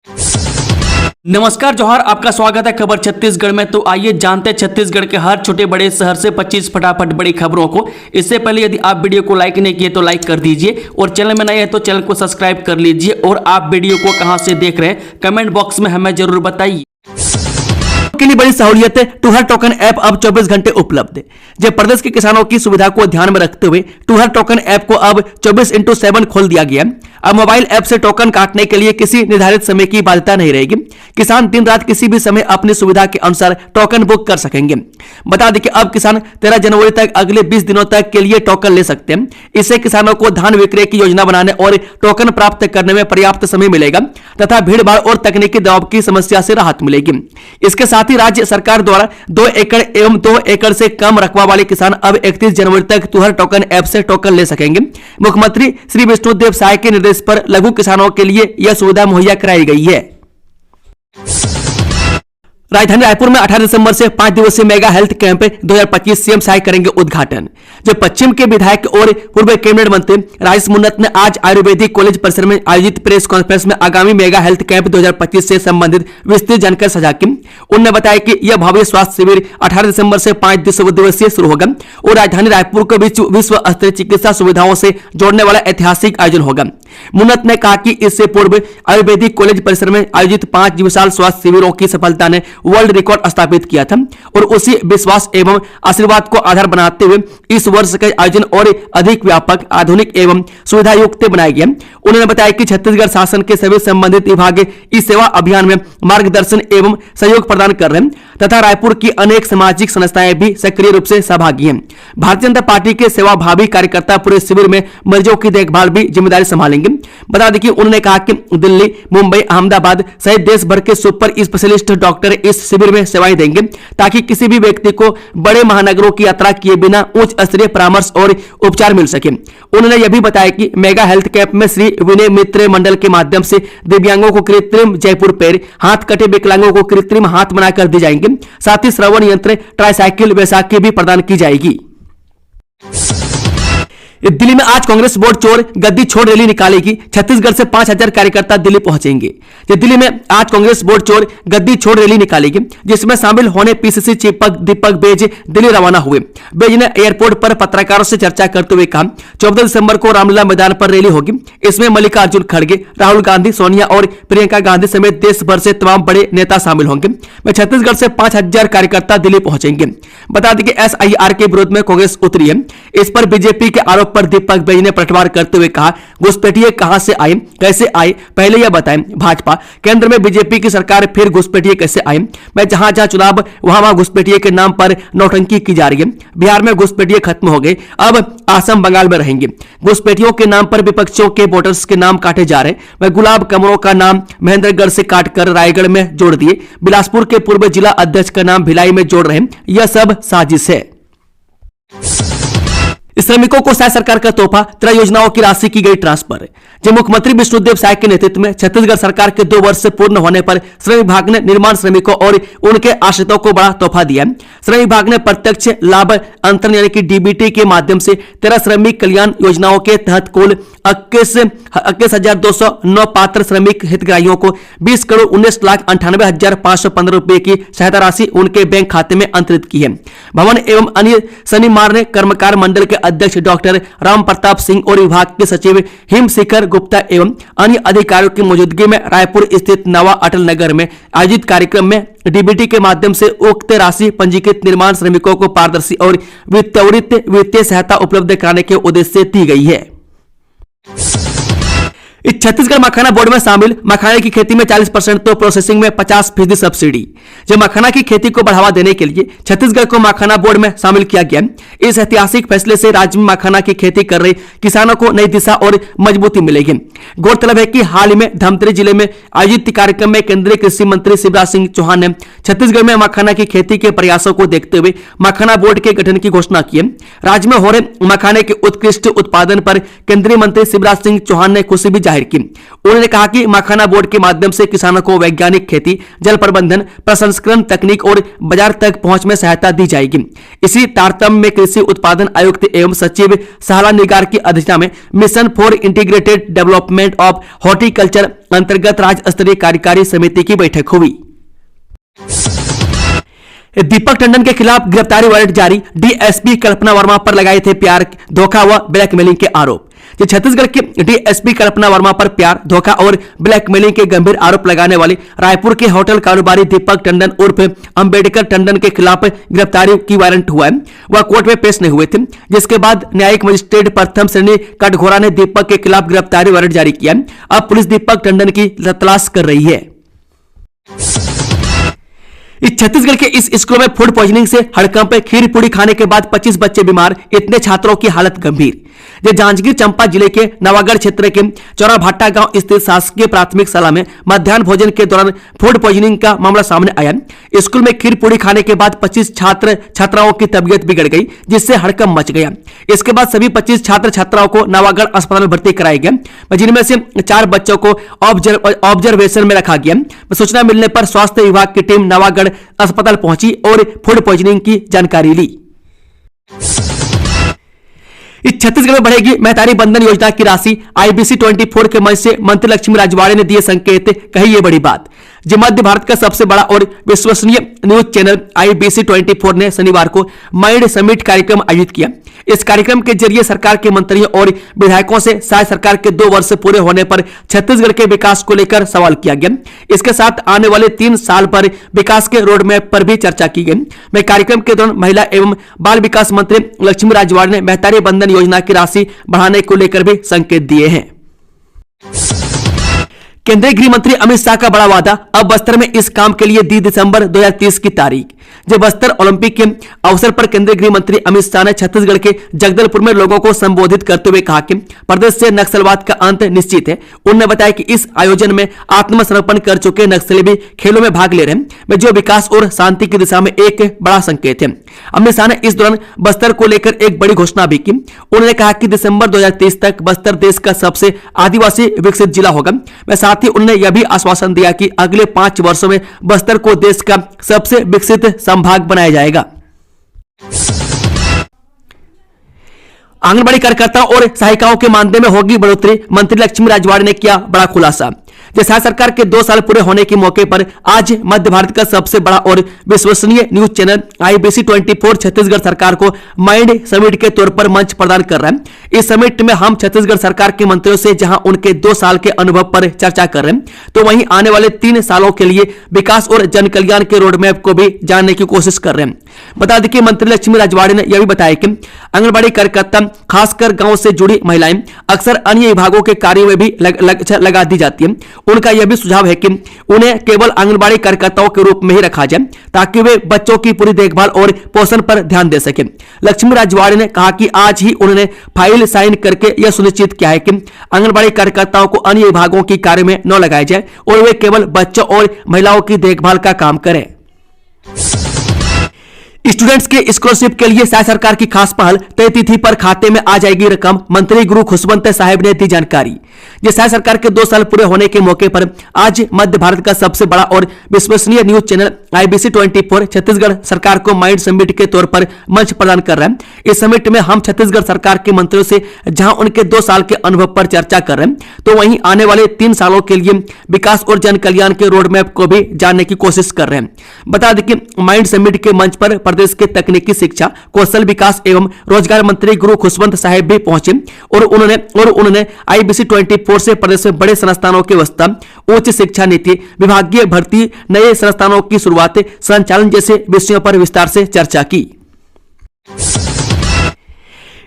नमस्कार जोहार, आपका स्वागत है खबर छत्तीसगढ़ में। तो आइए जानते हैं छत्तीसगढ़ के हर छोटे बड़े शहर से 25 फटाफट बड़ी खबरों को। इससे पहले यदि आप वीडियो को लाइक नहीं किए तो लाइक कर दीजिए और चैनल में नए हैं तो चैनल को सब्सक्राइब कर लीजिए। और आप वीडियो को कहां से देख रहे हैं कमेंट बॉक्स में हमें जरूर बताइए। के लिए बड़ी सहूलियत है, टूहर टोकन ऐप अब 24 घंटे उपलब्ध है। जब प्रदेश के किसानों की सुविधा को ध्यान में रखते हुए टूहर टोकन ऐप को अब 24x7 खोल दिया गया। अब मोबाइल ऐप से टोकन काटने के लिए किसी निर्धारित समय की बाध्यता नहीं रहेगी। किसान दिन रात किसी भी समय अपनी सुविधा के अनुसार टोकन बुक कर सकेंगे। बता दें कि अब किसान 13 जनवरी तक अगले 20 दिनों तक के लिए टोकन ले सकते हैं। इससे किसानों को धान विक्रय की योजना बनाने और टोकन प्राप्त करने में पर्याप्त समय मिलेगा तथा भीड़ भाड़ और तकनीकी दबाव की समस्या से राहत मिलेगी। इसके साथ ही राज्य सरकार द्वारा 2 एकड़ एवं 2 एकड़ से कम रकबा वाले किसान अब 31 जनवरी तक टूहर टोकन ऐप से टोकन ले सकेंगे। मुख्यमंत्री श्री विष्णुदेव साय के निर्देश पर लघु किसानों के लिए यह सुविधा मुहैया कराई गई है। राजधानी रायपुर में 18 दिसंबर से 5 दिवसीय mega health camp 2025 CM Sai करेंगे उद्घाटन। जो पश्चिम के विधायक और पूर्व कैबिनेट मंत्री राजेश मुन्नत ने आज आयुर्वेदिक कॉलेज परिसर में आयोजित प्रेस कॉन्फ्रेंस में आगामी मेगा हेल्थ कैंप 2025 से संबंधित विस्तृत जानकारी साझा की। उन्होंने बताया कि यह भव्य स्वास्थ्य शिविर 18 दिसंबर से 5 दिवसीय शुरू होगा और राजधानी रायपुर को विश्व स्तरीय चिकित्सा सुविधाओं से जोड़ने वाला ऐतिहासिक आयोजन होगा। मुन्नत ने कहा कि इससे पूर्व आयुर्वेदिक कॉलेज परिसर में आयोजित 5 विशाल स्वास्थ्य शिविरों की सफलता ने वर्ल्ड रिकॉर्ड स्थापित किया था और उसी विश्वास एवं आशीर्वाद को आधार बनाते हुए इस वर्ष का आयोजन और अधिक व्यापक, आधुनिक एवं सुविधायुक्त बनाया गया। उन्होंने बताया कि छत्तीसगढ़ शासन के सभी संबंधित विभाग इस सेवा अभियान में मार्गदर्शन एवं सहयोग प्रदान कर रहे हैं तथा रायपुर की अनेक सामाजिक संस्थाएं भी सक्रिय रूप से सहभागी हैं। भारतीय जनता पार्टी के सेवाभावी कार्यकर्ता पूरे शिविर में मरीजों की देखभाल भी जिम्मेदारी संभालेंगे। बता दें कि उन्होंने कहा कि दिल्ली, मुंबई, अहमदाबाद सहित देश भर के सुपर स्पेशलिस्ट डॉक्टर इस शिविर में सेवाएं देंगे ताकि किसी भी व्यक्ति को बड़े महानगरों की यात्रा किए बिना उच्च स्तरीय परामर्श और उपचार मिल सके। उन्होंने यह भी बताया कि मेगा हेल्थ कैंप में श्री विनय मित्र मंडल के माध्यम से दिव्यांगों को कृत्रिम जयपुर पैर, हाथ कटे विकलांगों को कृत्रिम हाथ बनाकर दी जाएंगे। साथ ही श्रवण यंत्र, ट्राइसाइकिल वैसाखी भी प्रदान की जाएगी। दिल्ली में आज कांग्रेस बोर्ड चोर गद्दी छोड़ रैली निकालेगी। छत्तीसगढ़ से 5000 कार्यकर्ता दिल्ली पहुंचेंगे। दिल्ली में आज कांग्रेस बोर्ड चोर गद्दी छोड़ रैली निकालेगी जिसमें शामिल होने पीसीसी चीफ दीपक बेज दिल्ली रवाना हुए। बेज ने एयरपोर्ट पर पत्रकारों से चर्चा करते हुए कहा 14 दिसंबर को रामलीला मैदान पर रैली होगी। इसमें मल्लिकार्जुन खड़गे, राहुल गांधी, सोनिया और प्रियंका गांधी समेत देश भर से तमाम बड़े नेता शामिल होंगे। वह छत्तीसगढ़ से 5000 कार्यकर्ता दिल्ली पहुंचेंगे। बता दें कि एसआईआर के विरोध में कांग्रेस उतरी है। इस पर बीजेपी के आरोप पर दीपक बेज ने पलटवार करते हुए कहा, घुसपैठिए कहां से आए, कैसे आए, पहले यह बताएं। भाजपा केंद्र में बीजेपी की सरकार, फिर घुसपैठिए कैसे आए। मैं जहां जहां चुनाव वहां घुसपैठिए के नाम पर नौटंकी की जा रही है। बिहार में घुसपैठिए खत्म हो गए, अब असम, बंगाल में रहेंगे। घुसपैठियों के नाम पर विपक्षियों के वोटर्स के नाम काटे जा रहे। वह गुलाब कमरों का नाम महेंद्रगढ़ से काटकर रायगढ़ में जोड़ दिए। बिलासपुर के पूर्व जिला अध्यक्ष का नाम भिलाई में जोड़ रहे हैं। यह सब साजिश है। श्रमिकों को साय सरकार का तोहफा, 13 योजनाओं की राशि की गई ट्रांसफर। जब मुख्यमंत्री विष्णुदेव साय के नेतृत्व में छत्तीसगढ़ सरकार के 2 वर्ष से पूर्ण होने पर श्रम विभाग ने निर्माण श्रमिकों और उनके आश्रितों को बड़ा तोहफा दिया। श्रम विभाग ने प्रत्यक्ष लाभ अंतरण यानी कि डीबीटी के माध्यम से 13 श्रमिक कल्याण योजनाओं के तहत कुल 21,209 पात्र श्रमिक हितग्राहियों को 20,19,98,515 रुपए की सहायता राशि उनके बैंक खाते में अंतरित की है। भवन एवं अन्य शनिवार कर्मकार मंडल के अध्यक्ष डॉक्टर राम प्रताप सिंह और विभाग के सचिव हिमशिखर गुप्ता एवं अन्य अधिकारियों की मौजूदगी में रायपुर स्थित नवा अटल नगर में आयोजित कार्यक्रम में डीबीटी के माध्यम से उक्त राशि पंजीकृत निर्माण श्रमिकों को पारदर्शी और त्वरित वित्तीय सहायता उपलब्ध कराने के उद्देश्य से दी गई है। छत्तीसगढ़ मखाना बोर्ड में शामिल मखाने की खेती में 40% तो प्रोसेसिंग में 50% सब्सिडी। जब मखाना की खेती को बढ़ावा देने के लिए छत्तीसगढ़ को मखाना बोर्ड में शामिल किया गया। इस ऐतिहासिक फैसले से राज्य में मखाना की खेती कर रहे किसानों को नई दिशा और मजबूती मिलेगी। गौरतलब है कि हाल ही में धमतरी जिले में आयोजित कार्यक्रम में केंद्रीय कृषि मंत्री शिवराज सिंह चौहान ने छत्तीसगढ़ में मखाना की खेती के प्रयासों को देखते हुए मखाना बोर्ड के गठन की घोषणा की है। राज्य में हो रहे मखाने के उत्कृष्ट उत्पादन पर केंद्रीय मंत्री शिवराज सिंह चौहान ने खुशी भी जाहिर जाहिर की। उन्होंने कहा कि मखाना बोर्ड के माध्यम से किसानों को वैज्ञानिक खेती, जल प्रबंधन, प्रसंस्करण तकनीक और बाजार तक पहुंच में सहायता दी जाएगी। इसी तारतम्य में कृषि उत्पादन आयुक्त एवं सचिव साहला निगार की अध्यक्षता में mission for integrated development of horticulture अंतर्गत राज्य स्तरीय कार्यकारी समिति की बैठक हुई। दीपक टंडन के खिलाफ गिरफ्तारी वारंट जारी, डीएसपी कल्पना वर्मा पर लगाए थे प्यार, धोखा व ब्लैकमेलिंग के आरोप। छत्तीसगढ़ के डीएसपी कल्पना वर्मा पर प्यार, धोखा और ब्लैकमेलिंग के गंभीर आरोप लगाने वाले रायपुर के होटल कारोबारी दीपक टंडन उर्फ अंबेडकर टंडन के खिलाफ गिरफ्तारी की वारंट हुआ है। वह कोर्ट में पेश नहीं हुए थे, जिसके बाद न्यायिक मजिस्ट्रेट प्रथम श्रेणी कटघोरा ने दीपक के खिलाफ गिरफ्तारी वारंट जारी किया। अब पुलिस दीपक टंडन की तलाश कर रही है। छत्तीसगढ़ के इस स्कूल में फूड पॉइजनिंग से हड़कंप, खीर पूरी खाने के बाद 25 बच्चे बीमार, इतने छात्रों की हालत गंभीर। जांजगीर चांपा जिले के नवागढ़ क्षेत्र के चौराभाटा गांव स्थित शासकीय प्राथमिक शाला में मध्याह्न भोजन के दौरान फूड पॉइजनिंग का मामला सामने आया। स्कूल में खीर पूरी खाने के बाद 25 छात्र छात्राओं की तबीयत बिगड़ गई, जिससे हड़कंप मच गया। इसके बाद सभी 25 छात्र छात्राओं को नवागढ़ अस्पताल में भर्ती कराया गया, जिनमें से 4 बच्चों को ऑब्जर्वेशन में रखा गया। सूचना मिलने पर स्वास्थ्य विभाग की टीम नवागढ़ अस्पताल पहुंची और फूड पॉइजनिंग की जानकारी ली। छत्तीसगढ़ में बढ़ेगी महतारी बंधन योजना की राशि, आईबीसी 24 के मंच से मंत्री लक्ष्मी राजवाड़े ने दिए संकेत, कही ये बड़ी बात। मध्य भारत का सबसे बड़ा और विश्वसनीय न्यूज चैनल आईबीसी 24 ने शनिवार को माइंड समिट कार्यक्रम आयोजित किया। इस कार्यक्रम के जरिए सरकार के मंत्रियों और विधायकों से शायद सरकार के 2 वर्ष पूरे होने पर छत्तीसगढ़ के विकास को लेकर सवाल किया गया। इसके साथ आने वाले 3 साल पर विकास के रोड मैप पर भी चर्चा की गई। मैं कार्यक्रम के दौरान महिला एवं बाल विकास मंत्री लक्ष्मी राजवाड़े ने महतारी बंधन योजना की राशि बढ़ाने को लेकर भी संकेत दिए हैं। केंद्रीय गृह मंत्री अमित शाह का बड़ा वादा, अब बस्तर में इस काम के लिए दी दिसंबर 2030 की तारीख। बस्तर ओलंपिक के अवसर पर केंद्रीय गृह मंत्री अमित शाह ने छत्तीसगढ़ के जगदलपुर में लोगों को संबोधित करते हुए कहा कि प्रदेश से नक्सलवाद का अंत निश्चित है। उन्होंने बताया कि इस आयोजन में आत्मसमर्पण कर चुके नक्सली भी खेलों में भाग ले रहे हैं, जो विकास और शांति की दिशा में एक बड़ा संकेत है। अमित शाह ने इस दौरान बस्तर को लेकर एक बड़ी घोषणा भी की। उन्होंने कहा कि दिसंबर 2030 तक बस्तर देश का सबसे आदिवासी विकसित जिला होगा। साथ ही उन्होंने यह भी आश्वासन दिया कि अगले 5 वर्षों में बस्तर को देश का सबसे विकसित संभाग बनाया जाएगा। आंगनबाड़ी कार्यकर्ताओं और सहायिकाओं के मानदेय में होगी बढ़ोतरी, मंत्री लक्ष्मी राजवाड़े ने किया बड़ा खुलासा। राज्य सरकार के 2 साल पूरे होने के मौके पर आज मध्य भारत का सबसे बड़ा और विश्वसनीय न्यूज चैनल आईबीसी 24 छत्तीसगढ़ सरकार को माइंड समिट के तौर पर मंच प्रदान कर रहा है। इस समिट में हम छत्तीसगढ़ सरकार के मंत्रियों से जहां उनके 2 साल के अनुभव पर चर्चा कर रहे हैं, तो वहीं आने वाले 3 सालों के लिए विकास और जन कल्याण के रोड मैप को भी जानने की कोशिश कर रहे हैं। बता दें कि मंत्री लक्ष्मी राजवाड़े ने यह भी बताया कि आंगनबाड़ी कार्यकर्ता खासकर गांव से जुड़ी महिलाएं अक्सर अन्य विभागों के कार्यों में भी लगा दी जाती है। उनका यह भी सुझाव है कि उन्हें केवल आंगनबाड़ी कार्यकर्ताओं के रूप में ही रखा जाए ताकि वे बच्चों की पूरी देखभाल और पोषण पर ध्यान दे सके। लक्ष्मी राजवाड़े ने कहा कि आज ही उन्होंने फाइल साइन करके यह सुनिश्चित किया है कि आंगनबाड़ी कार्यकर्ताओं को अन्य विभागों की कार्य में न लगाया जाए और वे केवल बच्चों और महिलाओं की देखभाल का काम करें। स्टूडेंट्स के स्कॉलरशिप के लिए राज्य सरकार की खास पहल, तय तिथि पर खाते में आ जाएगी रकम, मंत्री गुरु खुशवंत साहब ने दी जानकारी। राज्य सरकार के 2 साल पूरे होने के मौके पर आज मध्य भारत का सबसे बड़ा और विश्वसनीय न्यूज चैनल आईबीसी 24 छत्तीसगढ़ सरकार को माइंड समिट के तौर पर मंच प्रदान कर रहा है। इस समिट में हम छत्तीसगढ़ सरकार के मंत्रियों से जहां उनके 2 साल के अनुभव पर चर्चा कर रहे हैं, तो वहीं आने वाले 3 सालों के लिए विकास और जन कल्याण के रोड मैप को भी जानने की कोशिश कर रहे हैं। बता दें कि माइंड समिट के मंच पर प्रदेश के तकनीकी शिक्षा, कौशल विकास एवं रोजगार मंत्री गुरु खुशवंत साहब भी पहुंचे और उन्होंने आईबीसी 24 से प्रदेश में बड़े संस्थानों की व्यवस्था, उच्च शिक्षा नीति, विभागीय भर्ती, नए संस्थानों की शुरुआत, संचालन जैसे विषयों पर विस्तार से चर्चा की।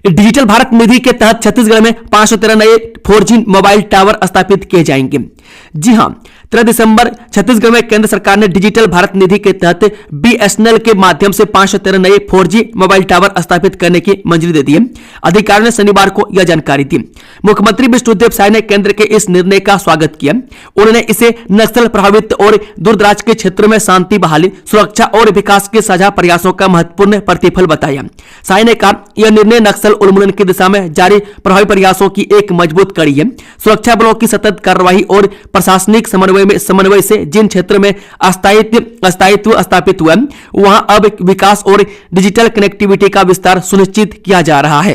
डिजिटल भारत निधि के तहत छत्तीसगढ़ में 513 नए 4G मोबाइल टावर स्थापित किए जाएंगे। जी हां, 13 दिसंबर छत्तीसगढ़ में केंद्र सरकार ने डिजिटल भारत निधि के तहत BSNL के माध्यम से 513 नए 4G मोबाइल टावर स्थापित करने की मंजूरी दे दी है। अधिकारियों ने शनिवार को यह जानकारी दी। मुख्यमंत्री विष्णुदेव साय ने केंद्र के इस निर्णय का स्वागत किया। उन्होंने इसे नक्सल प्रभावित और दूरदराज के क्षेत्रों में शांति बहाली, सुरक्षा और विकास के साझा प्रयासों का महत्वपूर्ण प्रतिफल बताया। साय ने कहा, यह निर्णय नक्सल उन्मूलन की दिशा में जारी प्रभावी प्रयासों की एक मजबूत कड़ी है। सुरक्षा बलों की सतत कार्रवाई और प्रशासनिक समन्वय से जिन क्षेत्र में अस्थायित्व स्थापित हुआ वहां अब विकास और डिजिटल कनेक्टिविटी का विस्तार सुनिश्चित किया जा रहा है।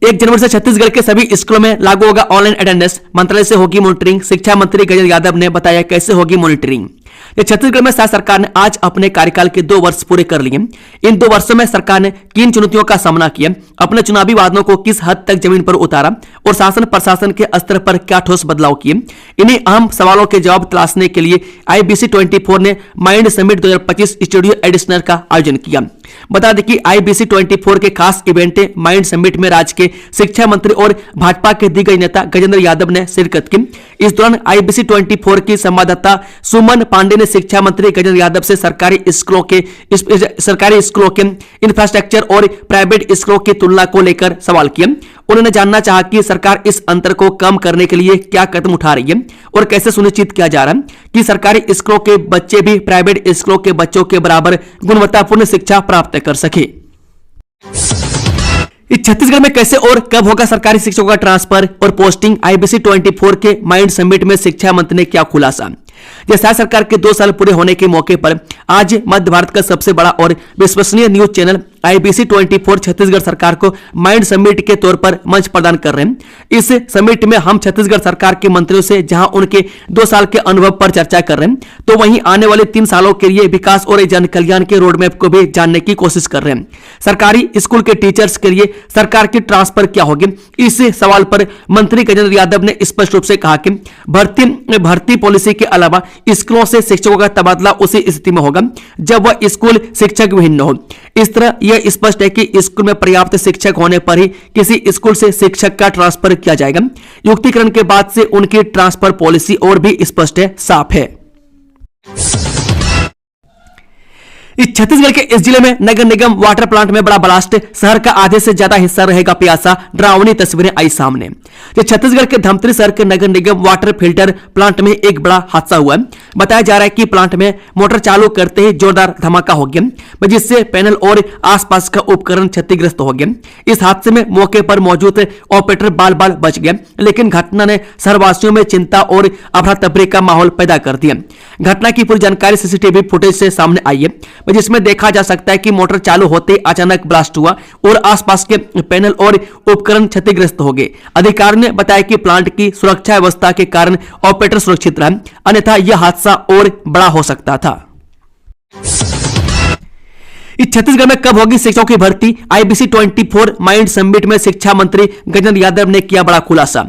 1 जनवरी से छत्तीसगढ़ के सभी स्कूलों में लागू होगा ऑनलाइन अटेंडेंस। मंत्रालय से होगी मॉनिटरिंग। शिक्षा मंत्री गजेंद्र यादव ने बताया कैसे होगी मॉनिटरिंग। छत्तीसगढ़ में शासन सरकार ने आज अपने कार्यकाल के 2 वर्ष पूरे कर लिए। इन 2 वर्षों में सरकार ने किन चुनौतियों का सामना किया, अपने चुनावी वादों को किस हद तक जमीन पर उतारा और शासन प्रशासन के स्तर पर क्या ठोस बदलाव किए, इन्हीं अहम सवालों के जवाब तलाशने के लिए IBC 24 ने माइंड समिट 2025 स्टूडियो एडिशनल का आयोजन किया। बता दें कि IBC 24 के खास इवेंट माइंड समिट में राज्य के शिक्षा मंत्री और भाजपा के दिग्गज नेता गजेंद्र यादव ने शिरकत की। इस दौरान IBC 24 की संवाददाता सुमन पांडे ने शिक्षा मंत्री गजेंद्र यादव से सरकारी स्कूलों के इंफ्रास्ट्रक्चर और प्राइवेट स्कूलों की तुलना को लेकर सवाल किया। उन्होंने जानना चाहा कि सरकार इस अंतर को कम करने के लिए क्या कदम उठा रही है और कैसे सुनिश्चित किया जा रहा है कि सरकारी स्कूलों के बच्चे भी प्राइवेट स्कूलों के बच्चों के बराबर गुणवत्तापूर्ण शिक्षा प्राप्त कर सके। छत्तीसगढ़ में कैसे और कब होगा सरकारी शिक्षकों का ट्रांसफर और पोस्टिंग, IBC 24 के माइंड समिट में शिक्षा मंत्री ने किया खुलासा। राज्य सरकार के 2 साल पूरे होने के मौके पर आज मध्य भारत का सबसे बड़ा और विश्वसनीय न्यूज चैनल IBC 24 छत्तीसगढ़ सरकार को माइंड समिट के तौर पर मंच प्रदान कर रहे हैं। इस समिट में हम छत्तीसगढ़ सरकार के मंत्रियों से जहां उनके 2 साल के अनुभव पर चर्चा कर रहे हैं, तो वहीं आने वाले 3 सालों के लिए विकास और जन कल्याण के रोडमैप को भी जानने की कोशिश कर रहे हैं। सरकारी स्कूल के टीचर्स के लिए सरकार की ट्रांसफर क्या होगी, इस सवाल पर मंत्री गजेंद्र यादव ने स्पष्ट रूप से कहा कि भर्ती पॉलिसी के अलावा स्कूलों से शिक्षकों का तबादला उसी स्थिति में होगा जब वह स्कूल शिक्षक विहीन हो। इस तरह यह स्पष्ट है कि स्कूल में पर्याप्त शिक्षक होने पर ही किसी स्कूल से शिक्षक का ट्रांसफर किया जाएगा। युक्तिकरण के बाद से उनकी ट्रांसफर पॉलिसी और भी स्पष्ट है, साफ है। इस छत्तीसगढ़ के इस जिले में नगर निगम वाटर प्लांट में बड़ा ब्लास्ट, शहर का आधे से ज्यादा हिस्सा रहेगा प्यासा, डरावनी तस्वीरें आई सामने। छत्तीसगढ़ के धमतरी शहर के नगर निगम वाटर फिल्टर प्लांट में एक बड़ा हादसा हुआ है। बताया जा रहा है कि प्लांट में मोटर चालू करते ही जोरदार धमाका हो गया, जिससे पैनल और आसपास का उपकरण क्षतिग्रस्त हो गया। इस हादसे में मौके पर मौजूद ऑपरेटर बाल बाल बच गया, लेकिन घटना ने शहरवासियों में चिंता और अफरा तफरी का माहौल पैदा कर दिया। घटना की पूरी जानकारी CCTV फुटेज से सामने आई है, जिसमें देखा जा सकता है कि मोटर चालू होते ही अचानक ब्लास्ट हुआ और आसपास के पैनल और उपकरण क्षतिग्रस्त हो गए। अधिकारियों ने बताया कि प्लांट की सुरक्षा व्यवस्था के कारण ऑपरेटर सुरक्षित रहा, अन्यथा यह हादसा और बड़ा हो सकता था। छत्तीसगढ़ में कब होगी शिक्षकों की भर्ती, IBC 24 माइंड समिट में शिक्षा मंत्री गजेंद्र यादव ने किया बड़ा खुलासा।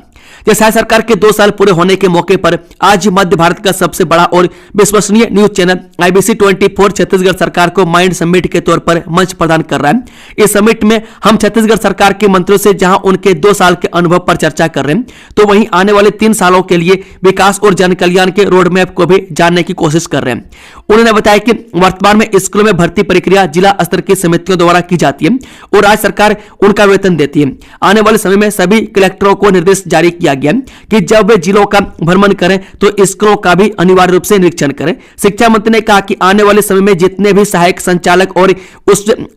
राज्य सरकार के 2 साल पूरे होने के मौके पर आज मध्य भारत का सबसे बड़ा और विश्वसनीय न्यूज चैनल IBC 24 छत्तीसगढ़ सरकार को माइंड समिट के तौर पर मंच प्रदान कर रहा है। इस समिट में हम छत्तीसगढ़ सरकार के मंत्रियों से जहां उनके 2 साल के अनुभव पर चर्चा कर रहे हैं, तो वहीं आने वाले 3 सालों के लिए विकास और जन कल्याण के रोड मैप को भी जानने की कोशिश कर रहे हैं। उन्होंने बताया कि वर्तमान में स्कूलों में भर्ती प्रक्रिया जिला स्तर की समितियों द्वारा की जाती है और राज्य सरकार उनका वेतन देती है। आने वाले समय में सभी कलेक्टरों को निर्देश जारी किया गया कि जब वे जिलों का भ्रमण करें तो स्कूलों का भी अनिवार्य रूप से निरीक्षण करें। शिक्षा मंत्री ने कहा कि आने वाले समय में जितने भी सहायक संचालक और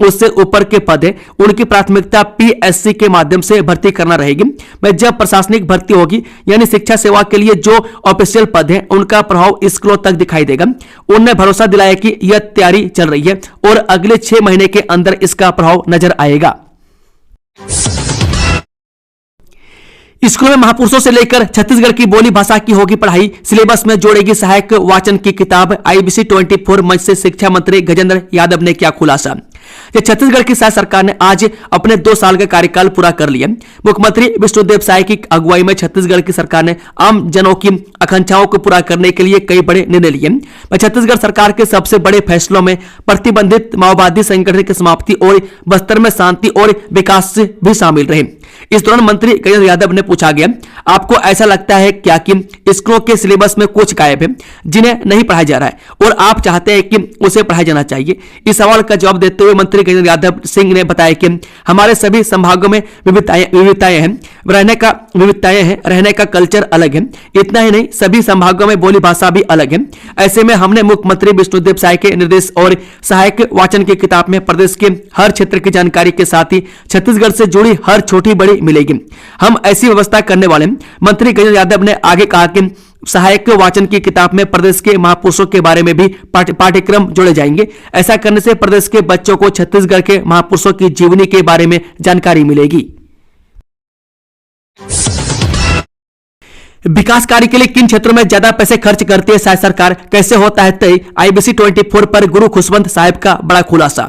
उससे ऊपर के पद हैं, उनकी प्राथमिकता PSC के माध्यम से भर्ती करना रहेगी। मैं जब प्रशासनिक भर्ती होगी, यानी शिक्षा सेवा के लिए जो ऑफिशियल पद हैं, उनका प्रभाव स्कूलों तक दिखाई देगा। उन्होंने भरोसा दिलाया कि यह तैयारी चल रही है और अगले 6 महीने के अंदर इसका प्रभाव नजर आएगा। स्कूलों में महापुरुषों से लेकर छत्तीसगढ़ की बोली भाषा की होगी पढ़ाई, सिलेबस में जोड़ेगी सहायक वाचन की किताब। IBC 24 मंच से शिक्षा मंत्री गजेंद्र यादव ने किया खुलासा। छत्तीसगढ़ की शासन सरकार ने आज अपने 2 साल का कार्यकाल पूरा कर लिया। मुख्यमंत्री विष्णुदेव साय की अगुवाई में छत्तीसगढ़ की सरकार ने आम जनों की आकांक्षाओं को पूरा करने के लिए कई बड़े निर्णय लिए। छत्तीसगढ़ सरकार के सबसे बड़े फैसलों में प्रतिबंधित माओवादी संगठन की समाप्ति और बस्तर में शांति और विकास भी शामिल रहे। इस दौरान मंत्री गजेंद्र यादव ने पूछा गया, आपको ऐसा लगता है क्या कि स्कूलों के सिलेबस में कुछ गायब है जिन्हें नहीं पढ़ाया जा रहा है और आप चाहते हैं कि उसे पढ़ाया जाना चाहिए? इस सवाल का जवाब देते हुए मंत्री गजेंद्र यादव सिंह ने बताया कि हमारे सभी संभागों में विविधताएं हैं, रहने का कल्चर अलग है। इतना ही नहीं, सभी संभागों में बोली भाषा भी अलग है। ऐसे में हमने मुख्यमंत्री विष्णुदेव साय के निर्देश और सहायक वाचन की किताब में प्रदेश के हर क्षेत्र की जानकारी के साथ ही छत्तीसगढ़ से जुड़ी हर छोटी बड़ी मिलेगी। हम ऐसी व्यवस्था करने वाले हैं। मंत्री गजेंद्र यादव ने आगे कहा कि सहायक वाचन की किताब में प्रदेश के महापुरुषों के बारे में भी पाठ्यक्रम जोड़े जाएंगे। ऐसा करने से प्रदेश के बच्चों को छत्तीसगढ़ के महापुरुषों की जीवनी के बारे में जानकारी मिलेगी। विकास कार्य के लिए किन क्षेत्रों में ज्यादा पैसे खर्च करती है शायद सरकार, कैसे होता है तय? IBC 24 पर गुरु खुशवंत साहिब का बड़ा खुलासा।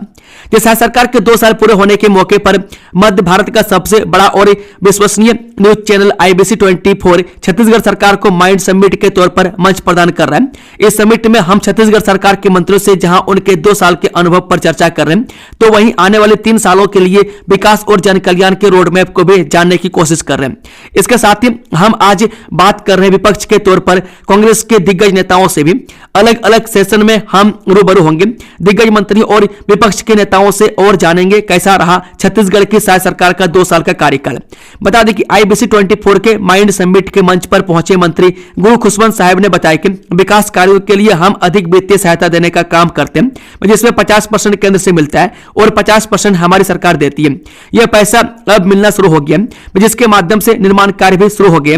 शायद सरकार के 2 साल पूरे होने के मौके पर मध्य भारत का सबसे बड़ा और विश्वसनीय न्यूज चैनल IBC 24 छत्तीसगढ़ सरकार को माइंड समिट के तौर पर मंच प्रदान कर रहा है। इस समिट में हम छत्तीसगढ़ सरकार के मंत्रियों से जहां उनके 2 साल के अनुभव पर चर्चा कर रहे हैं, तो वहीं आने वाले 3 सालों के लिए विकास और जन कल्याण के रोड मैप को भी जानने की कोशिश कर रहे हैं। इसके साथ ही हम आज बात कर रहे हैं विपक्ष के तौर पर कांग्रेस के दिग्गज नेताओं से भी। अलग अलग सेशन में हम रूबरू होंगे दिग्गज मंत्रियों और विपक्ष के नेताओं से और जानेंगे कैसा रहा छत्तीसगढ़ की शायद सरकार का 2 साल का कार्यकाल। बता दें कि IBC 24 के माइंड समिट के मंच पर पहुंचे मंत्री गुरु खुशवंत साहिब ने बताया कि विकास कार्यों के लिए हम अधिक वित्तीय सहायता देने का काम करते हैं, जिसमें 50% केंद्र से मिलता है और 50% हमारी सरकार देती है। यह पैसा अब मिलना शुरू हो गया, जिसके माध्यम से निर्माण कार्य भी शुरू हो गए।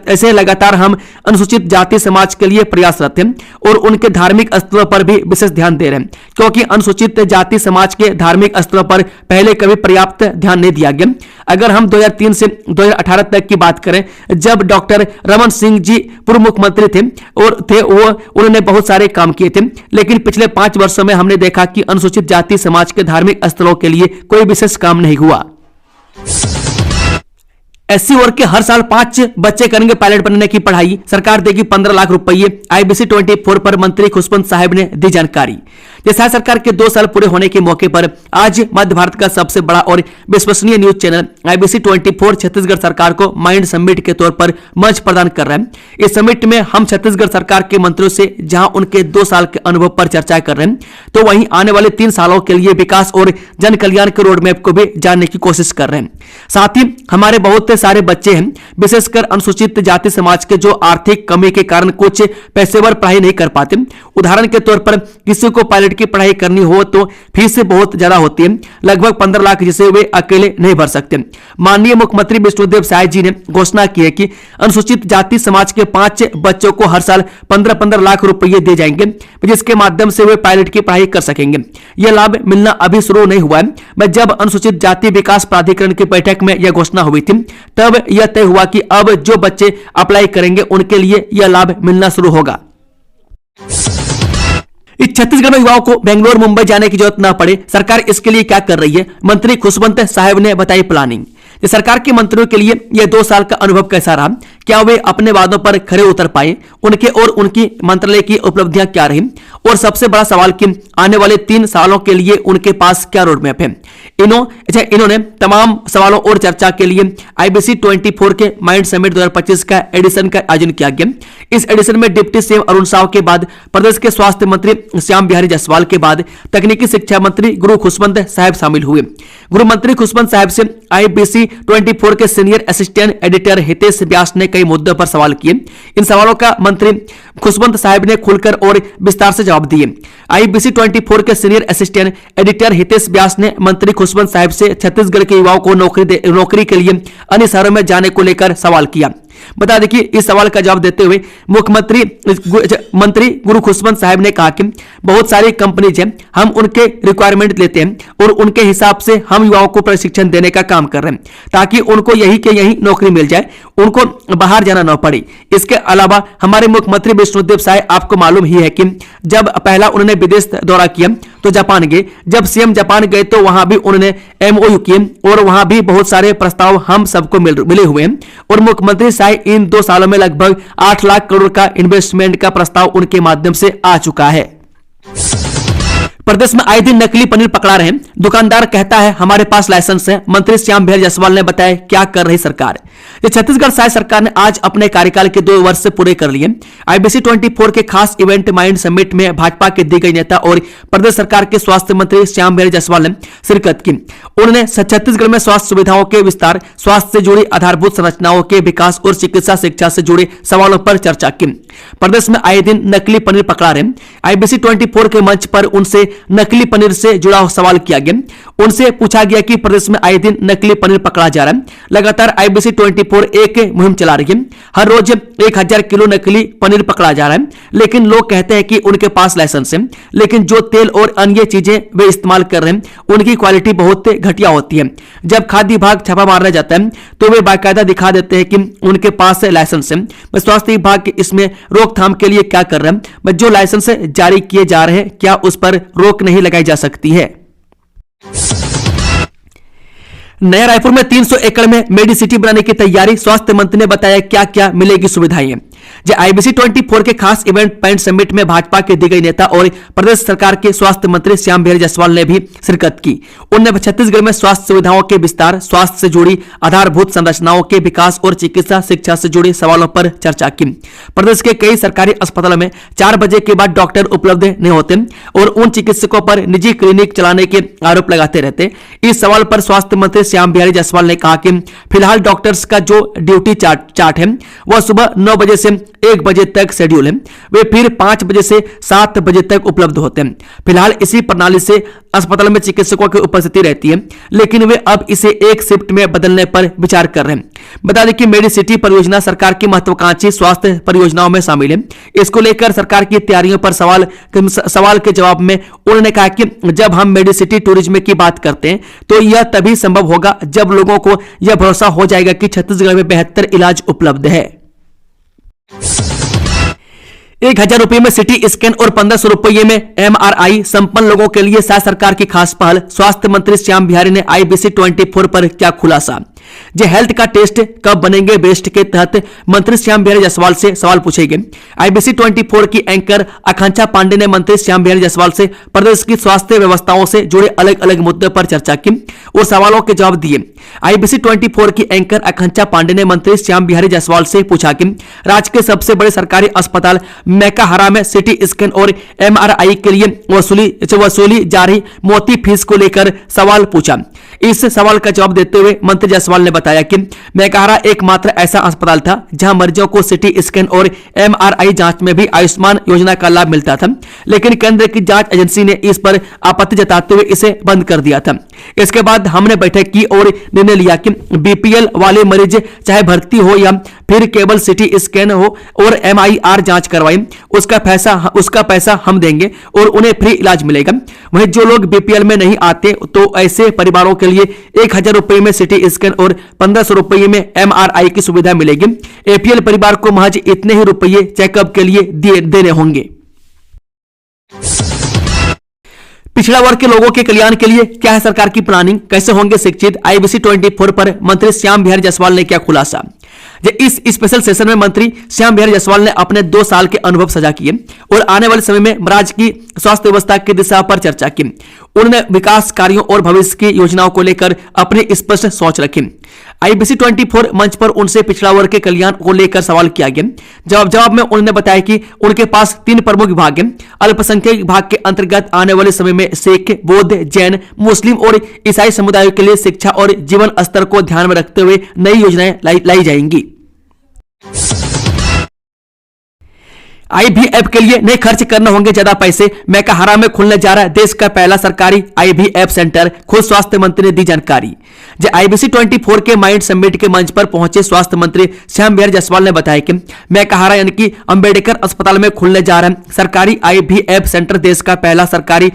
ऐसे लगातार हम अनुसूचित जाति समाज के लिए प्रयासरत हैं और उनके धार्मिक स्थलों पर भी विशेष ध्यान दे रहे हैं, क्योंकि अनुसूचित जाति समाज के धार्मिक स्थलों पर पहले कभी पर्याप्त ध्यान नहीं दिया गया। अगर हम 2003 से 2018 तक की बात करें, जब डॉक्टर रमन सिंह जी पूर्व मुख्यमंत्री थे उन्होंने बहुत सारे काम किए थे, लेकिन पिछले 5 वर्षों में हमने देखा कि अनुसूचित जाति समाज के धार्मिक स्थलों के लिए कोई विशेष काम नहीं हुआ। SC वर्ग के हर साल 5 बच्चे करेंगे पायलट बनने की पढ़ाई, सरकार देगी 15 लाख रुपए। IBC 24 पर मंत्री खुशवंत साहिब ने दी जानकारी। जैसा सरकार के 2 साल पूरे होने के मौके पर आज मध्य भारत का सबसे बड़ा और विश्वसनीय न्यूज चैनल IBC 24 छत्तीसगढ़ सरकार को माइंड समिट के तौर पर मंच प्रदान कर रहा है। इस समिट में हम छत्तीसगढ़ सरकार के मंत्रियों से जहां उनके 2 साल के अनुभव पर चर्चा कर रहे हैं, तो वहीं आने वाले 3 सालों के लिए विकास और जन कल्याण के रोड मैप को भी जानने की कोशिश कर रहे हैं। साथ ही हमारे बहुत सारे बच्चे हैं, विशेषकर अनुसूचित जाति समाज के, जो आर्थिक कमी के कारण कुछ पेशेवर पढ़ाई नहीं कर पाते। उदाहरण के तौर पर किसी को पायलट की पढ़ाई करनी हो तो फीस बहुत ज्यादा होती है, लगभग 15 लाख, जिसे वे अकेले नहीं भर सकते। माननीय मुख्यमंत्री विष्णुदेव साय जी ने घोषणा की है कि अनुसूचित जाति समाज के 5 बच्चों को हर साल 15-15 लाख रुपए दिए जाएंगे, जिसके माध्यम से वे पायलट की पढ़ाई कर सकेंगे। यह लाभ मिलना अभी शुरू नहीं हुआ है। जब अनुसूचित जाति विकास प्राधिकरण की बैठक में यह घोषणा हुई थी, तब यह तय हुआ कि अब जो बच्चे अप्लाई करेंगे उनके लिए यह लाभ मिलना शुरू होगा। इस छत्तीसगढ़ में युवाओं को बेंगलोर मुंबई जाने की जरूरत न पड़े, सरकार इसके लिए क्या कर रही है? मंत्री खुशवंत साहिब ने बताई प्लानिंग। सरकार के मंत्रियों के लिए यह 2 साल का अनुभव कैसा रहा? क्या वे अपने वादों पर खरे उतर पाए? उनके और उनकी मंत्रालय की उपलब्धियां क्या रही? और सबसे बड़ा सवाल कि आने वाले 3 सालों के लिए उनके पास क्या रोड मैप है? इन्होंने तमाम सवालों और चर्चा के लिए IBC 24 के माइंड समिट 2025 का एडिशन का आयोजन किया गया। इस एडिशन में डिप्टी सीएम अरुण साव के बाद प्रदेश के स्वास्थ्य मंत्री श्याम बिहारी जायसवाल के बाद तकनीकी शिक्षा मंत्री गुरु खुशवंत साहिब शामिल हुए। गुरु मंत्री खुशवंत साहिब से IBC 24 के सीनियर असिस्टेंट एडिटर हितेश व्यास ने कई मुद्दों पर सवाल किए। इन सवालों का मंत्री खुशवंत साहिब ने खुलकर और विस्तार से जवाब दिए। IBC 24 के सीनियर असिस्टेंट एडिटर हितेश व्यास ने मंत्री खुशवंत साहिब से छत्तीसगढ़ के युवाओं को नौकरी के लिए अन्य शहरों में जाने को लेकर सवाल किया। बता दें कि इस सवाल का जवाब देते हुए मंत्री गुरु खुशवंत साहिब ने कहा कि बहुत सारी कंपनीज हैं, हम उनके रिक्वायरमेंट लेते हैं और उनके हिसाब से हम युवाओं को प्रशिक्षण देने का काम कर रहे हैं, ताकि उनको यही के यही नौकरी मिल जाए, उनको बाहर जाना न पड़े। इसके अलावा हमारे मुख्यमंत्री विष्णुदेव साय, आपको मालूम ही है कि जब पहला उन्होंने विदेश दौरा किया तो जापान गए। जब सीएम जापान गए तो वहां भी उन्होंने MOU किए और वहां भी बहुत सारे प्रस्ताव हम सबको मिले हुए हैं। और मुख्यमंत्री साय इन 2 सालों में लगभग 8 लाख करोड़ का इन्वेस्टमेंट का प्रस्ताव उनके माध्यम से आ चुका है। प्रदेश में आए दिन नकली पनीर पकड़ा रहे। दुकानदार कहता है हमारे पास लाइसेंस है। मंत्री श्याम बिहारी जायसवाल ने बताया क्या कर रही सरकार। छत्तीसगढ़ शाही सरकार ने आज अपने कार्यकाल के 2 वर्ष पूरे कर लिए। IBC 24 के खास इवेंट माइंड समिट में भाजपा के दिग्गज नेता और प्रदेश सरकार के स्वास्थ्य मंत्री श्याम बिहारी जायसवाल ने शिरकत की। उन्होंने छत्तीसगढ़ में स्वास्थ्य सुविधाओं के विस्तार, स्वास्थ्य से जुड़ी आधारभूत संरचनाओं के विकास और चिकित्सा शिक्षा से जुड़े सवालों पर चर्चा की। प्रदेश में आए दिन नकली पनीर पकड़ा रहे। IBC 24 के मंच पर उनसे नकली पनीर से जुड़ा सवाल किया गया। उनसे पूछा गया कि प्रदेश में आए दिन नकली पनीर पकड़ा जा रहा है। लगातार IBC 24 एक मुहिम चला रही है। हर रोज 1000 किलो नकली पनीर पकड़ा जा रहा है, लेकिन लोग कहते हैं कि उनके पास लाइसेंस है, लेकिन जो तेल और अन्य चीजें वे इस्तेमाल कर रहे हैं उनकी क्वालिटी बहुत घटिया होती है। जब खाद्य विभाग छापा मारने जाता है तो वे बाकायदा दिखा देते हैं कि उनके पास लाइसेंस है। स्वास्थ्य विभाग इसमें रोकथाम के लिए क्या कर रहे हैं? जो लाइसेंस जारी किए जा रहे हैं क्या उस पर रोक नहीं लगाई जा सकती है? नया रायपुर में 300 एकड़ में मेडिसिटी बनाने की तैयारी। स्वास्थ्य मंत्री ने बताया क्या क्या मिलेगी सुविधाएं। IBC 24 के खास इवेंट पैंट समिट में भाजपा के दिग्गज नेता और प्रदेश सरकार के स्वास्थ्य मंत्री श्याम बिहारी जायसवाल ने भी शिरकत की। उन्होंने छत्तीसगढ़ में स्वास्थ्य सुविधाओं के विस्तार, स्वास्थ्य से जुड़ी आधारभूत संरचनाओं के विकास और चिकित्सा शिक्षा से जुड़े सवालों पर चर्चा की। प्रदेश के कई सरकारी अस्पतालों में 4 बजे के बाद डॉक्टर उपलब्ध नहीं होते और उन चिकित्सकों पर निजी क्लिनिक चलाने के आरोप लगाते रहते। इस सवाल पर स्वास्थ्य मंत्री श्याम बिहारी जायसवाल ने कहा कि फिलहाल डॉक्टर्स का जो ड्यूटी चार्ट है वह सुबह 9 बजे से 1 बजे तक शेड्यूल है। वे फिर 5 बजे से 7 बजे तक उपलब्ध होते हैं। फिलहाल इसी प्रणाली से अस्पताल में चिकित्सकों की उपस्थिति रहती है, लेकिन वे अब इसे एक शिफ्ट में बदलने पर विचार कर रहे हैं। बता दें कि मेडिसिटी परियोजना सरकार की महत्वाकांक्षी स्वास्थ्य परियोजनाओं में शामिल है। इसको लेकर सरकार की तैयारियों पर सवाल के जवाब में उन्होंने कहा कि जब हम मेडिसिटी टूरिज्म की बात करते हैं तो यह तभी संभव होगा जब लोगों को यह भरोसा हो जाएगा कि छत्तीसगढ़ में बेहतर इलाज उपलब्ध है। 1000 रुपये में सिटी स्कैन और 1500 रुपये में MRI संपन्न लोगों के लिए शायद सरकार की खास पहल। स्वास्थ्य मंत्री श्याम बिहारी ने IBC 24 पर क्या खुलासा। हेल्थ का टेस्ट कब बनेंगे बेस्ट के तहत मंत्री श्याम बिहारी जायसवाल से सवाल पूछे गए। IBC 24 की एंकर आकांक्षा पांडे ने मंत्री श्याम बिहारी जायसवाल से प्रदेश की स्वास्थ्य व्यवस्थाओं से जुड़े अलग अलग मुद्दों पर चर्चा की और सवालों के जवाब दिए। IBC 24 की एंकर आकांक्षा पांडे ने मंत्री श्याम बिहारी जायसवाल से पूछा कि राज्य के सबसे बड़े सरकारी अस्पताल मेकाहारा में सिटी स्कैन और MRI के लिए वसूली जा रही मोटी फीस को लेकर सवाल पूछा। इस सवाल का जवाब देते हुए मंत्री जायसवाल ने बताया कि मेकाहारा एकमात्र ऐसा अस्पताल था जहां मरीजों को सिटी स्कैन और MRI जांच में भी आयुष्मान योजना का लाभ मिलता था, लेकिन केंद्र की जांच एजेंसी ने इस पर आपत्ति जताते हुए इसे बंद कर दिया था। इसके बाद हमने बैठक की और निर्णय लिया कि BPL वाले मरीज चाहे भर्ती हो या फिर केवल सिटी स्कैन हो और MIR जांच करवाएं, उसका पैसा हम देंगे और उन्हें फ्री इलाज मिलेगा। वहीं जो लोग BPL में नहीं आते तो ऐसे परिवारों के लिए 1000 रुपये में सिटी स्कैन और 1500 रुपये में MRI की सुविधा मिलेगी। APL परिवार को महज इतने ही रुपये चेकअप के लिए देने होंगे। पिछड़ा वर्ग के लोगों के कल्याण के लिए क्या है सरकार की प्लानिंग, कैसे होंगे शिक्षित। IBC 24 पर मंत्री श्याम बिहारी जायसवाल ने क्या खुलासा। इस स्पेशल सेशन में मंत्री श्याम बिहारी जायसवाल ने अपने 2 साल के अनुभव साझा किए और आने वाले समय में राज्य की स्वास्थ्य व्यवस्था की दिशा पर चर्चा की। उन्होंने विकास कार्यों और भविष्य की योजनाओं को लेकर अपनी स्पष्ट सोच रखी। IBC 24 मंच पर उनसे पिछड़ा वर्ग के कल्याण को लेकर सवाल किया गया। जवाब में उन्होंने बताया कि उनके पास 3 प्रमुख विभाग हैं। अल्पसंख्यक विभाग के अंतर्गत आने वाले समय में सिख, बौद्ध, जैन, मुस्लिम और ईसाई समुदायों के लिए शिक्षा और जीवन स्तर को ध्यान में रखते हुए नई योजनाएं लाई जाएंगी। IVF के लिए नहीं खर्च करने होंगे ज्यादा पैसे। मेकाहारा में खुलने जा रहा है देश का पहला सरकारी IVF सेंटर, खुद स्वास्थ्य मंत्री ने दी जानकारी। IBC 24 के माइंड समिट के मंच पर पहुंचे स्वास्थ्य मंत्री श्याम बिहारी जायसवाल ने बताया कि मेकाहारा यानी कि अंबेडकर अस्पताल में खुलने जा रहा है सरकारी IVF सेंटर देश का पहला सरकारी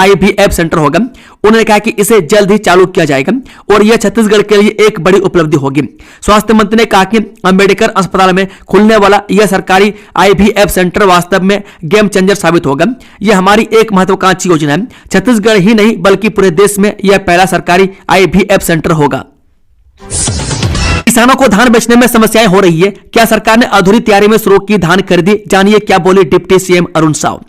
IVF सेंटर होगा। उन्होंने कहा कि इसे जल्द ही चालू किया जाएगा और यह छत्तीसगढ़ के लिए एक बड़ी उपलब्धि होगी। स्वास्थ्य मंत्री ने कहा कि अंबेडकर अस्पताल में खुलने वाला यह सरकारी IVF सेंटर वास्तव में गेम चेंजर साबित होगा। यह हमारी एक महत्वाकांक्षी योजना है। छत्तीसगढ़ ही नहीं बल्कि पूरे देश में यह पहला सरकारी IVF सेंटर होगा। किसानों को धान बेचने में समस्याएं हो रही है, क्या सरकार ने अधूरी तैयारी में शुरू की धान खरीदी। जानिए क्या बोले deputy CM Arun Sao.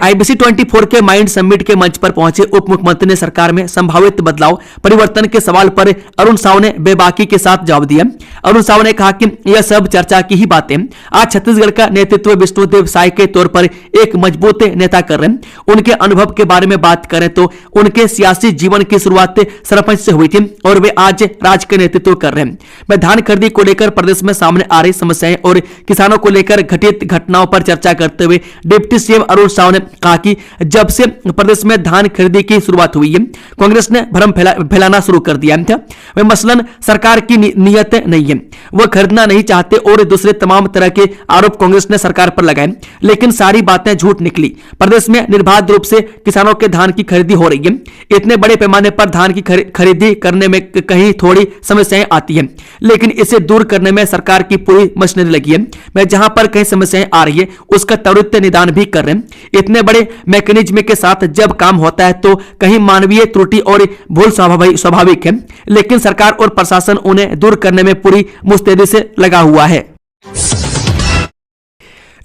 IBC 24 के माइंड समिट के मंच पर पहुंचे उप मुख्यमंत्री ने सरकार में संभावित बदलाव परिवर्तन के सवाल पर अरुण साव ने बेबाकी के साथ जवाब दिया। अरुण साव ने कहा कि यह सब चर्चा की ही बातें। आज छत्तीसगढ़ का नेतृत्व विष्णुदेव साय के तौर पर एक मजबूत नेता कर रहे हैं। उनके अनुभव के बारे में बात करें तो उनके सियासी जीवन की शुरुआत सरपंच से हुई थी और वे आज राज्य का नेतृत्व कर रहे हैं। मैं धान खरीदी को लेकर प्रदेश में सामने आ रही समस्याएं और किसानों को लेकर घटित घटनाओं पर चर्चा करते हुए डिप्टी सीएम अरुण साव ने कहा कि जब से प्रदेश में धान खरीदी की शुरुआत हुई है, कांग्रेस ने भ्रम फैलाना शुरू कर दिया था। वे मसलन सरकार की नीयत नहीं है, वह खरीदना नहीं चाहते और दूसरे तमाम तरह के आरोप कांग्रेस ने सरकार पर लगाए, लेकिन सारी बातें झूठ निकली। प्रदेश में निर्बाध रूप से किसानों के धान की खरीदी हो रही है। इतने बड़े पैमाने पर धान की खरीदी करने में कहीं थोड़ी समस्याएं आती हैं, लेकिन इसे दूर करने में सरकार की पूरी मशीनरी लगी है। मैं जहां पर कहीं समस्याएं आ रही है उसका त्वरित निदान भी कर रहे हैं। इतने बड़े मैकेनिज्म के साथ जब काम होता है तो कहीं मानवीय त्रुटि और भूल स्वाभाविक है, लेकिन सरकार और प्रशासन उन्हें दूर करने में पूरी मुस्तैदी से लगा हुआ है।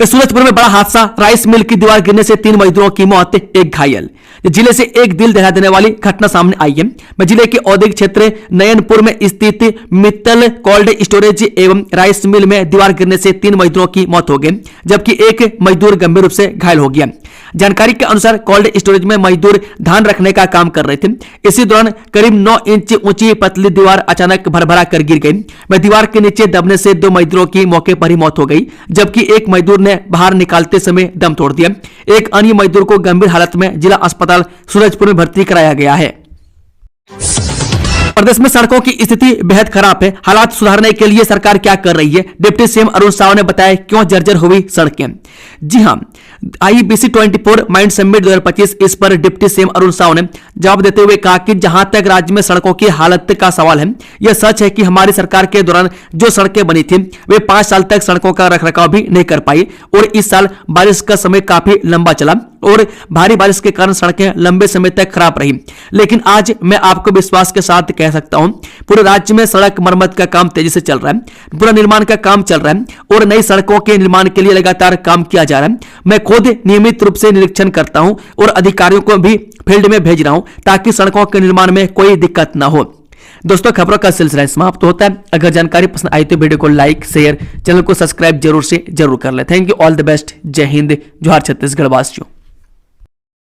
सूरजपुर में बड़ा हादसा, राइस मिल की दीवार गिरने से 3 मजदूरों की मौत, 1 घायल। जिले से एक दिल दहला देने वाली घटना सामने आई है। जिले के औद्योगिक क्षेत्र नयनपुर में स्थित मित्तल कोल्ड स्टोरेज एवं राइस मिल में दीवार गिरने से 3 मजदूरों की मौत हो गई, जबकि एक मजदूर गंभीर रूप से घायल हो गया। जानकारी के अनुसार कोल्ड स्टोरेज में मजदूर धान रखने का काम कर रहे थे। इसी दौरान करीब 9 इंच ऊंची पतली दीवार अचानक भरभरा कर गिर गई। दीवार के नीचे दबने से 2 मजदूरों की मौके पर ही मौत हो गई, जबकि एक मजदूर ने बाहर निकालते समय दम तोड़ दिया। एक अन्य मजदूर को गंभीर हालत में जिला अस्पताल सूरजपुर में भर्ती कराया गया है। प्रदेश में सड़कों की स्थिति बेहद खराब है। हालात सुधारने के लिए सरकार क्या कर रही है? डिप्टी सीएम अरुण साव ने बताया क्यों जर्जर हुई सड़कें। जी हां, IBC 24 माइंड समिट 2025 इस पर डिप्टी सीएम अरुण साव ने जवाब देते हुए कहा कि जहां तक राज्य में सड़कों की हालत का सवाल है, यह सच है कि हमारी सरकार के दौरान जो सड़कें बनी थी वे 5 साल तक सड़कों का रखरखाव भी नहीं कर पाई और इस साल बारिश का समय काफी लंबा चला और भारी बारिश के कारण सड़कें लंबे समय तक खराब रही। लेकिन आज मैं आपको विश्वास के साथ कह सकता हूं, पूरे राज्य में सड़क मरम्मत का काम तेजी से चल रहा है, पूरा निर्माण का काम चल रहा है और नई सड़कों के निर्माण के लिए लगातार काम किया जा रहा है। मैं खुद नियमित रूप से निरीक्षण करता हूं और अधिकारियों को भी फील्ड में भेज रहा हूं ताकि सड़कों के निर्माण में कोई दिक्कत ना हो। दोस्तों, खबरों का सिलसिला समाप्त होता है। अगर जानकारी पसंद आई तो वीडियो को लाइक, शेयर, चैनल को सब्सक्राइब जरूर कर ले। Thank you, all the best. जय हिंद, जोहार छत्तीसगढ़ वासियों।